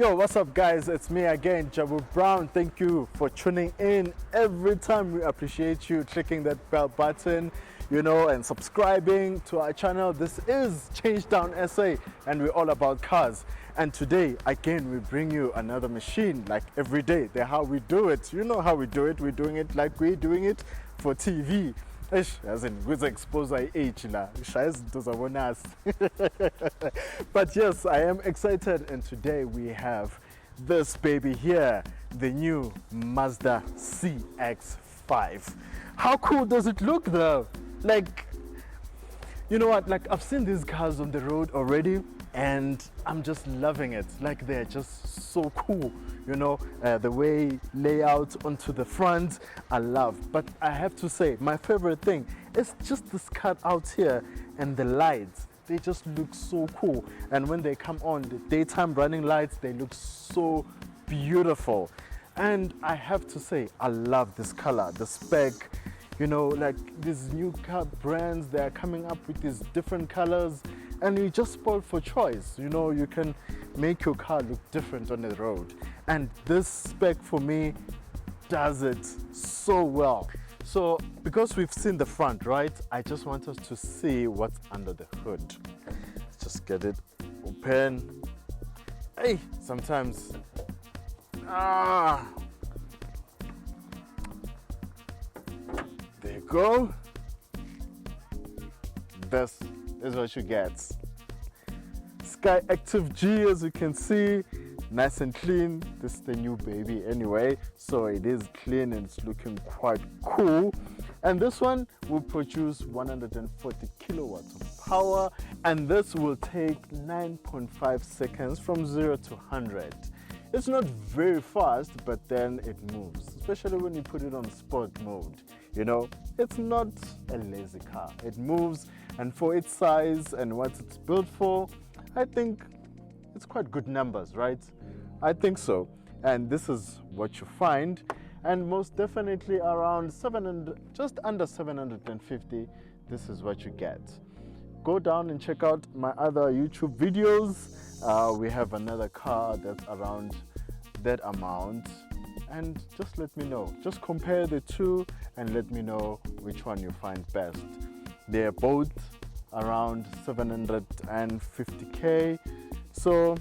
Yo, what's up guys? It's me again, Jabu Brown. Thank you for tuning in every time. We appreciate you clicking that bell button, and subscribing to our channel. This is Change Down SA and we're all about cars. And today, again, we bring you another machine like every day. That's how we do it. You know how we do it. We're doing it like we're doing it for TV. As in, with expose age but yes, I am excited, and today we have this baby here, the new Mazda CX-5. How cool does it look though? Like, you know what, like I've seen these cars on the road already and I'm just loving it. Like, they're just so cool, the way layout onto the front, I love. But I have to say, my favorite thing is just this cut out here and the lights. They just look so cool, and when they come on, the daytime running lights, they look so beautiful. And I have to say, I love this color, the spec. Like these new car brands, they're coming up with these different colors, and you just spoiled for choice. You can make your car look different on the road, and this spec for me does it so well. So because we've seen the front, right, I just want us to see what's under the hood. Let's just get it open. Hey, sometimes there you go. This is what you get. Sky Active G, as you can see, nice and clean. This is the new baby anyway, so it is clean and it's looking quite cool. And this one will produce 140 kilowatts of power, and this will take 9.5 seconds from 0 to 100. It's not very fast, but then it moves, especially when you put it on sport mode. It's not a lazy car. It moves, and for its size and what it's built for, I think it's quite good numbers, right? I think so. And this is what you find, and most definitely around 700, just under 750, this is what you get. Go down and check out my other YouTube videos. We have another car that's around that amount, and just let me know. Just compare the two and let me know which one you find best. They're both around 750k, so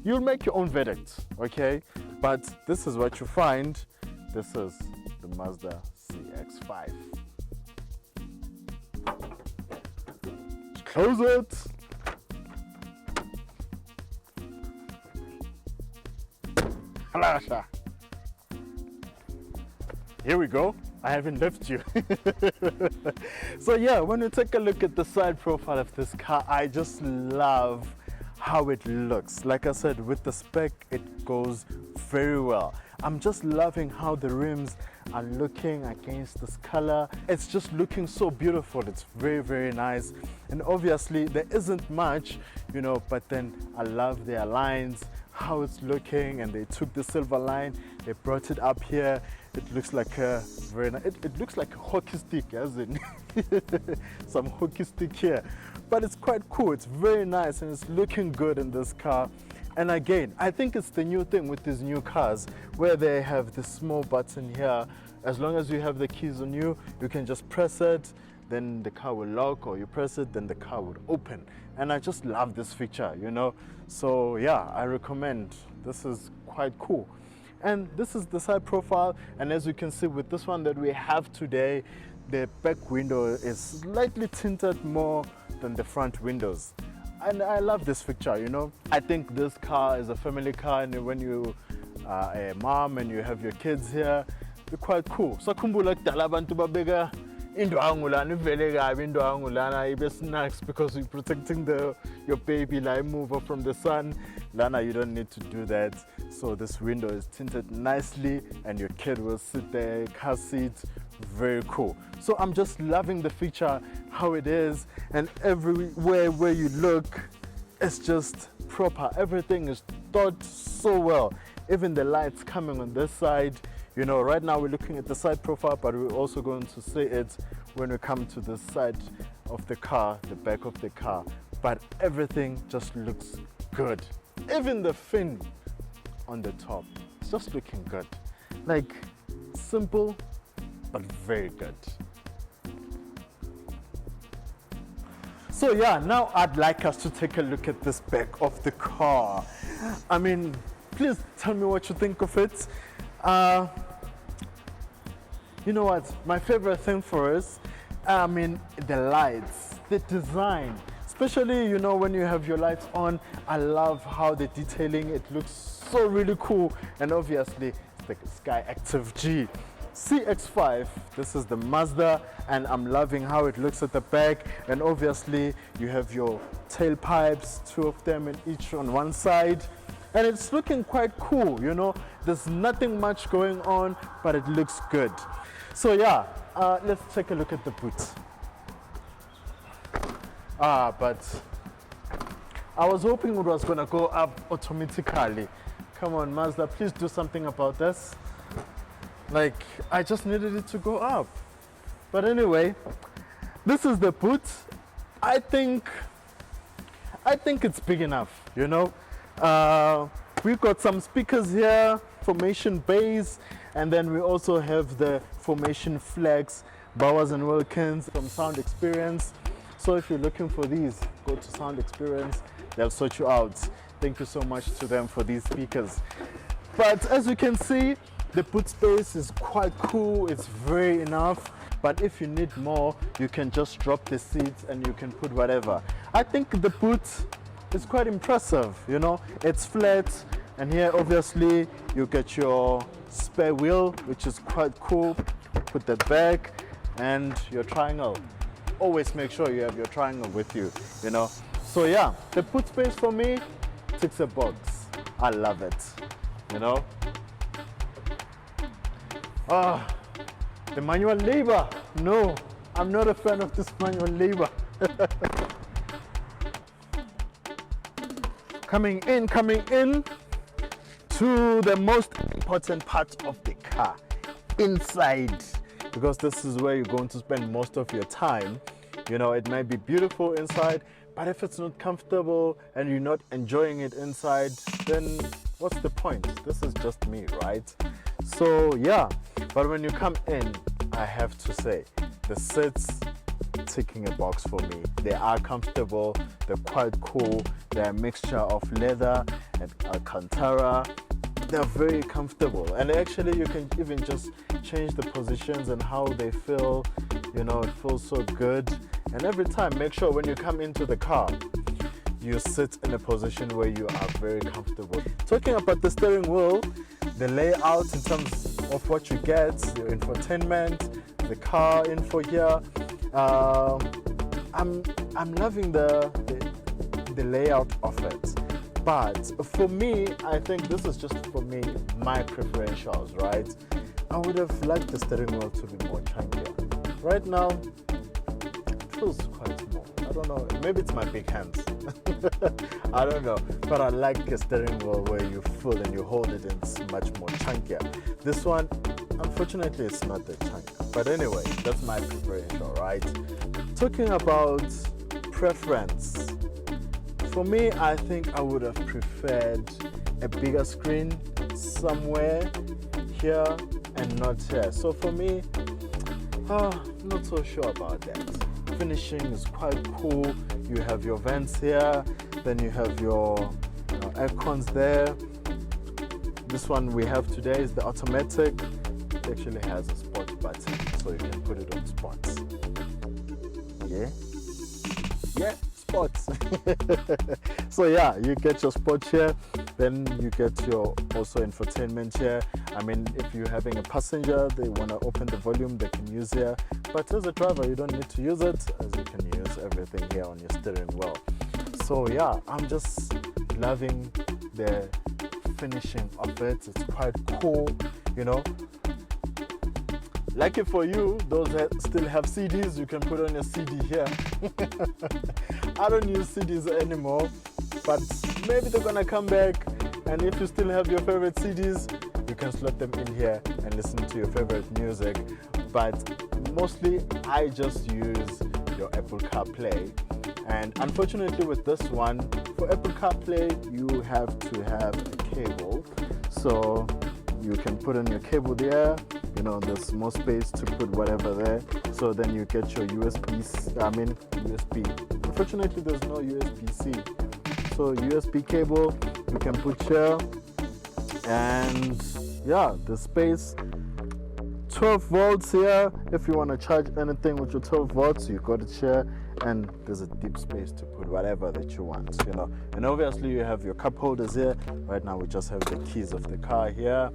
you'll make your own verdict, okay? But this is what you find. This is the Mazda CX-5. Close it. Here we go. I haven't left you. So yeah, when you take a look at the side profile of this car, I just love how it looks. Like I said, with the spec, it goes very well. I'm just loving how the rims are looking against this color. It's just looking so beautiful. It's very, very nice. And obviously there isn't much, but then I love their lines, how it's looking, and they took the silver line, they brought it up here. It looks like a very nice, it looks like a hockey stick, as in some hockey stick here. But it's quite cool. It's very nice and it's looking good in this car. And again, I think it's the new thing with these new cars, where they have this small button here. As long as you have the keys on you, you can just press it, then the car will lock, or you press it, then the car will open. And I just love this feature, So yeah, I recommend. This is quite cool. And this is the side profile, and as you can see with this one that we have today, the back window is slightly tinted more than the front windows. And I love this feature, I think this car is a family car, and when you are a mom and you have your kids here, they're quite cool. So kumbula kudala abantu babeka indwangu lana ivele kabi indwangu lana ibe snacks, because you're protecting your baby like mover from the sun. Lana, you don't need to do that. So this window is tinted nicely and your kid will sit there, car seat, very cool. So I'm just loving the feature, how it is, and everywhere where you look, it's just proper. Everything is thought so well. Even the lights coming on this side, right now we're looking at the side profile, but we're also going to see it when we come to the side of the car, the back of the car. But everything just looks good. Even the fin on the top. It's just looking good. Like, simple, but very good. So yeah, now I'd like us to take a look at this back of the car. I mean, please tell me what you think of it. You know what? My favorite thing for us, I mean, the lights, the design. Especially, you know, when you have your lights on, I love how the detailing, it looks so really cool. And obviously, it's the Sky Active G. CX-5, this is the Mazda, and I'm loving how it looks at the back. And obviously you have your tailpipes, 2 of them in each on one side, and it's looking quite cool. You know, there's nothing much going on, but it looks good. So yeah, let's take a look at the boot. But I was hoping it was gonna go up automatically. Come on, Mazda, please do something about this. Like, I just needed it to go up. But anyway, this is the boot. I think it's big enough, you know. We've got some speakers here, formation bass, and then we also have the formation flex, Bowers and Wilkins from Sound Experience. So if you're looking for these, go to Sound Experience, they'll sort you out. Thank you so much to them for these speakers. But as you can see, the boot space is quite cool, it's very enough, but if you need more, you can just drop the seats and you can put whatever. I think the boot is quite impressive, you know, it's flat, and here obviously you get your spare wheel, which is quite cool. Put that back, and your triangle. Always make sure you have your triangle with you, you know. So yeah, the boot space for me ticks a box. I love it, you know. The manual labor. No, I'm not a fan of this manual labor. Coming in to the most important part of the car, inside, because this is where you're going to spend most of your time. You know, it might be beautiful inside, but if it's not comfortable and you're not enjoying it inside, then what's the point? This is just me, right? So yeah, but when you come in, I have to say, the seats ticking a box for me. They are comfortable, they're quite cool, they're a mixture of leather and Alcantara. They're very comfortable, and actually you can even just change the positions and how they feel. You know, it feels so good. And every time, make sure when you come into the car, you sit in a position where you are very comfortable. Talking about the steering wheel, the layout in terms of what you get, your infotainment, the car info here, I'm loving the layout of it. But for me, I think this is just for me, my preferentials, right? I would have liked the steering wheel to be more chunkier. Right now, it feels quite small. I don't know, maybe it's my big hands. I don't know, but I like a steering wheel where you feel and you hold it and it's much more chunkier. This one, unfortunately, it's not that chunky. But anyway, that's my preferential, right? Talking about preference, for me, I think I would have preferred a bigger screen somewhere here and not here. So for me, not so sure about that. Finishing is quite cool. You have your vents here, then you have your air cons there. This one we have today is the automatic. It actually has a sport button, so you can put it on sports. Yeah, sports. So yeah, you get your sports here, then you get your also infotainment here. I mean, if you're having a passenger, they want to open the volume, they can use here. But as a driver, you don't need to use it, as you can use everything here on your steering wheel. So yeah, I'm just loving the finishing of it. It's quite cool, you know. Lucky for you, those that still have CDs, you can put on your CD here. I don't use CDs anymore, but maybe they're gonna come back, and if you still have your favorite CDs, you can slot them in here and listen to your favorite music. But mostly I just use your Apple CarPlay, and unfortunately with this one, for Apple CarPlay you have to have a cable. So you can put in your cable there. You know, there's more space to put whatever there. So then you get your USB. Unfortunately, there's no USB-C. So USB cable you can put here, and yeah, the space. 12 volts here. If you want to charge anything with your 12 volts, you got it here, and there's a deep space to put whatever that you want, you know. And obviously you have your cup holders here. Right now we just have the keys of the car here,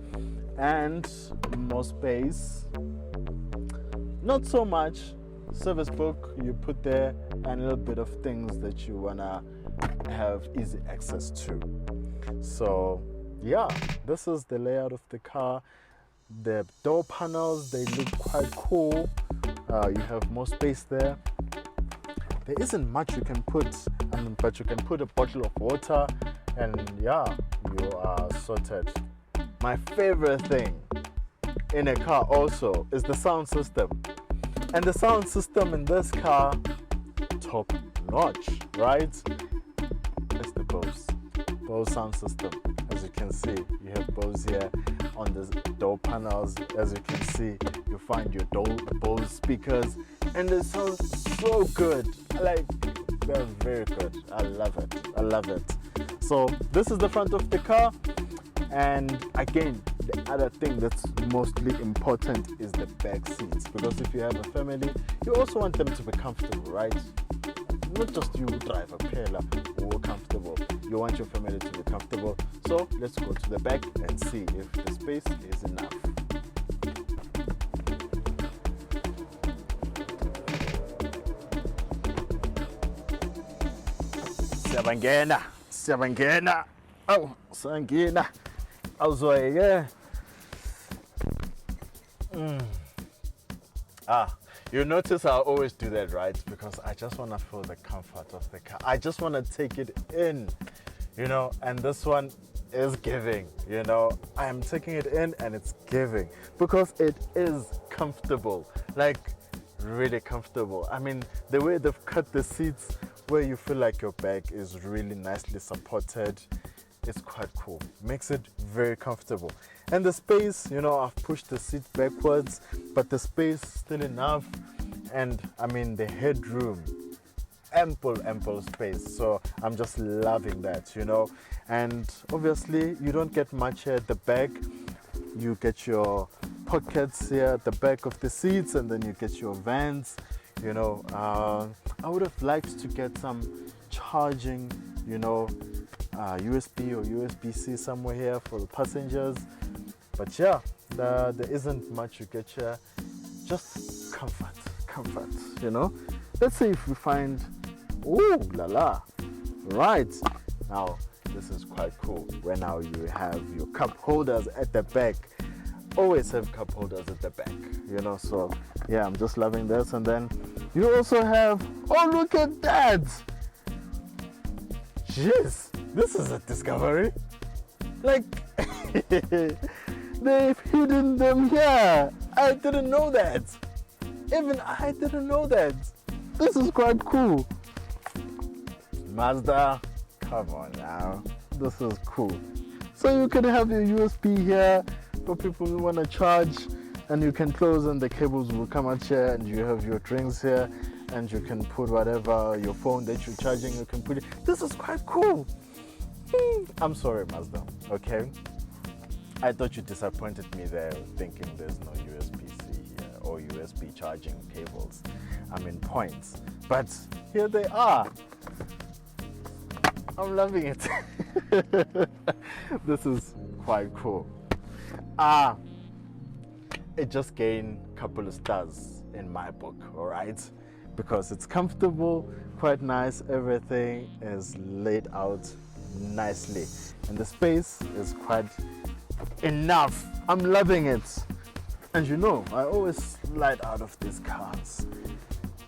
and more space. Not so much. Service book you put there, and a little bit of things that you wanna have easy access to. So yeah, this is the layout of the car. The door panels, they look quite cool. You have more space there. There isn't much you can put, but you can put a bottle of water, and yeah, you are sorted. My favorite thing in a car also is the sound system. And the sound system in this car, top notch, right? It's the Bose sound system. As you can see, you have Bose here on the door panels. As you can see, you find your Bose speakers, and they sound so good. They're very good. I love it. So this is the front of the car, and again, the other thing that's mostly important is the back seats, because if you have a family, you also want them to be comfortable, right? Not just you drive a Pela or comfortable. You want your family to be comfortable. So let's go to the back and see if the space is enough. Siyabangena. Oh, sangena. Awuzweke. You notice I always do that, right? Because I just want to feel the comfort of the car. I just want to take it in, you know, and this one is giving, you know. I am taking it in and it's giving because it is comfortable, like really comfortable. I mean, the way they've cut the seats where you feel like your back is really nicely supported, it's quite cool. Makes it very comfortable. And the space, you know, I've pushed the seat backwards, but the space still enough. And I mean, the headroom, ample space. So I'm just loving that, you know. And obviously, you don't get much here at the back. You get your pockets here at the back of the seats, and then you get your vents, you know. I would have liked to get some charging, you know, USB or USB-C somewhere here for the passengers. But yeah, there isn't much you get here. Just comfort, you know. Let's see if we find, ooh la la. Right, now this is quite cool. Where now you have your cup holders at the back. Always have cup holders at the back, you know. So yeah, I'm just loving this. And then you also have, oh look at that. Jeez, this is a discovery. Like, they've hidden them here. I didn't know that. Even I didn't know that. This is quite cool. Mazda, come on now. This is cool. So you can have your USB here for people who want to charge, and you can close and the cables will come out here, and you have your drinks here, and you can put whatever, your phone that you're charging, you can put it. This is quite cool. I'm sorry, Mazda, okay? I thought you disappointed me there thinking there's no USB-C here or USB charging cables. I mean points. But here they are. I'm loving it. This is quite cool. It just gained a couple of stars in my book, all right? Because it's comfortable, quite nice, everything is laid out nicely, and the space is quite enough. I'm loving it. And you know, I always slide out of these cars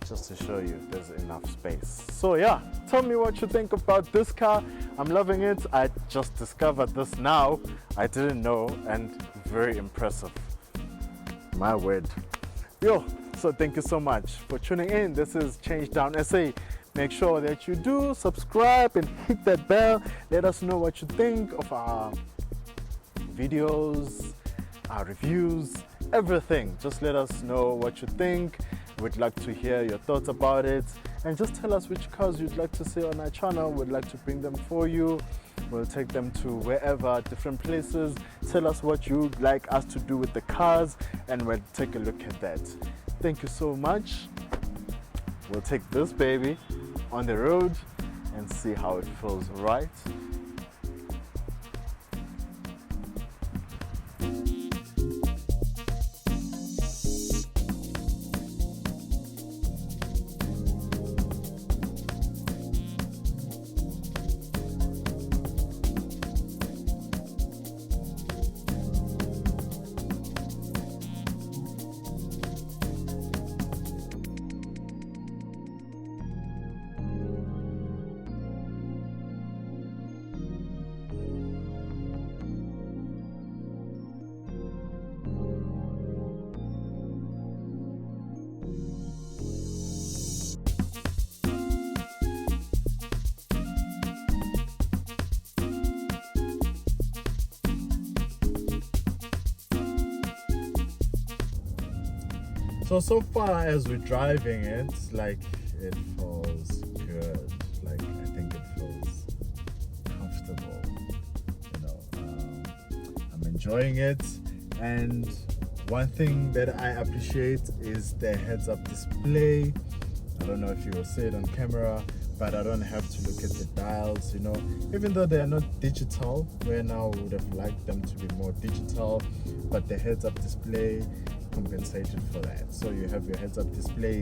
just to show you there's enough space. So yeah, tell me what you think about this car. I'm loving it. I just discovered this now. I didn't know, and very impressive. My word. Yo, so thank you so much for tuning in. This is Change Down SA. Make sure that you do subscribe and hit that bell. Let us know what you think of our videos, our reviews, everything. Just let us know what you think. We'd like to hear your thoughts about it, and just tell us which cars you'd like to see on our channel. We'd like to bring them for you. We'll take them to wherever, different places. Tell us what you'd like us to do with the cars, and we'll take a look at that. Thank you so much. We'll take this baby on the road and see how it feels, right? So far as we're driving it, like, it feels good. Like, I think it feels comfortable. I'm enjoying it. And one thing that I appreciate is the heads-up display. I don't know if you will see it on camera, but I don't have to look at the dials, even though they are not digital, where now we would have liked them to be more digital, but the heads-up display compensated for that. So you have your heads-up display,